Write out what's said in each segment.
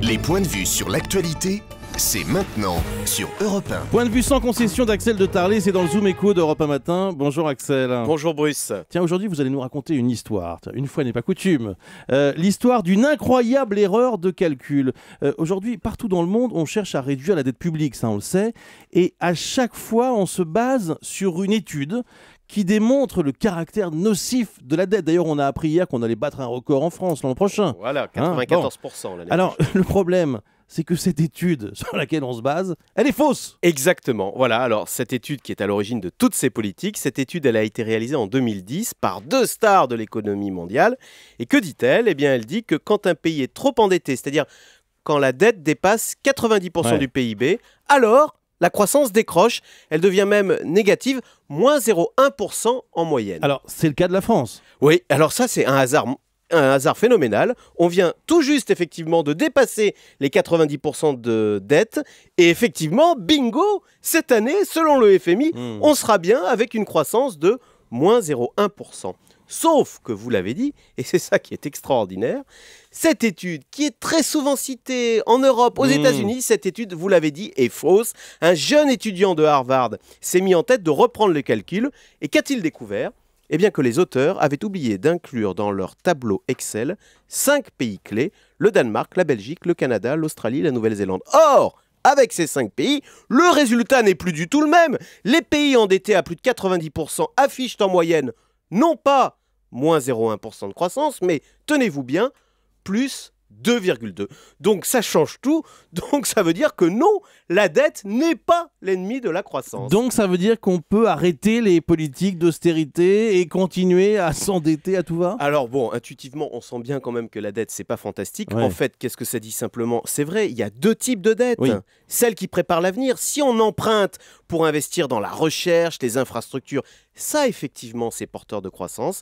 Les points de vue sur l'actualité, c'est maintenant sur Europe 1. Point de vue sans concession d'Axel de Tarlé, c'est dans le Zoom Écho d'Europe 1 Matin. Bonjour Axel. Bonjour Bruce. Tiens, aujourd'hui vous allez nous raconter une histoire. Une fois n'est pas coutume. L'histoire d'une incroyable erreur de calcul. Aujourd'hui, partout dans le monde, on cherche à réduire la dette publique, ça on le sait. Et à chaque fois, on se base sur une étude qui démontre le caractère nocif de la dette. D'ailleurs, on a appris hier qu'on allait battre un record en France l'an prochain. Voilà, 94% l'année Alors, le problème, c'est que cette étude sur laquelle on se base, elle est fausse. Exactement. Voilà, alors cette étude qui est à l'origine de toutes ces politiques, cette étude, elle a été réalisée en 2010 par deux stars de l'économie mondiale. Et que dit-elle ? Eh bien, elle dit que quand un pays est trop endetté, c'est-à-dire quand la dette dépasse 90% du PIB, alors la croissance décroche, elle devient même négative, moins 0,1% en moyenne. Alors, c'est le cas de la France. Oui, alors ça, c'est un hasard phénoménal. On vient tout juste, effectivement, de dépasser les 90% de dette. Et effectivement, bingo, cette année, selon le FMI, on sera bien avec une croissance de moins 0,1%. Sauf que, vous l'avez dit, et c'est ça qui est extraordinaire, cette étude qui est très souvent citée en Europe, aux États-Unis, cette étude, vous l'avez dit, est fausse. Un jeune étudiant de Harvard s'est mis en tête de reprendre les calculs. Et qu'a-t-il découvert ? Eh bien que les auteurs avaient oublié d'inclure dans leur tableau Excel 5 pays clés, le Danemark, la Belgique, le Canada, l'Australie, la Nouvelle-Zélande. Or, avec ces 5 pays, le résultat n'est plus du tout le même. Les pays endettés à plus de 90% affichent en moyenne non pas moins 0,1% de croissance, mais tenez-vous bien, plus 2,2. Donc ça change tout. Donc ça veut dire que non, la dette n'est pas l'ennemi de la croissance. Donc ça veut dire qu'on peut arrêter les politiques d'austérité et continuer à s'endetter à tout va ? Alors bon, intuitivement, on sent bien quand même que la dette, c'est pas fantastique. Ouais. En fait, qu'est-ce que ça dit simplement ? C'est vrai, il y a deux types de dettes. Oui. Celle qui prépare l'avenir. Si on emprunte pour investir dans la recherche, les infrastructures, ça effectivement, c'est porteur de croissance.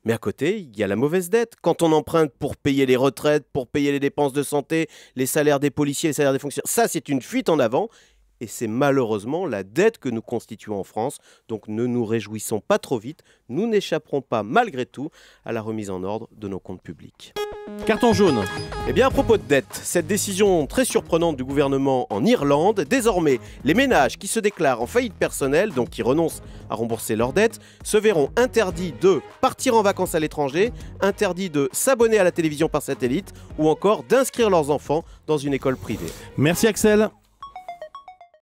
Mais à côté, il y a la mauvaise dette. Quand on emprunte pour payer les retraites, pour payer les dépenses de santé, les salaires des policiers, les salaires des fonctionnaires, ça c'est une fuite en avant. Et c'est malheureusement la dette que nous constituons en France. Donc ne nous réjouissons pas trop vite. Nous n'échapperons pas malgré tout à la remise en ordre de nos comptes publics. Carton jaune. Eh bien, à propos de dette, cette décision très surprenante du gouvernement en Irlande, désormais, les ménages qui se déclarent en faillite personnelle, donc qui renoncent à rembourser leurs dettes, se verront interdits de partir en vacances à l'étranger, interdits de s'abonner à la télévision par satellite ou encore d'inscrire leurs enfants dans une école privée. Merci Axel.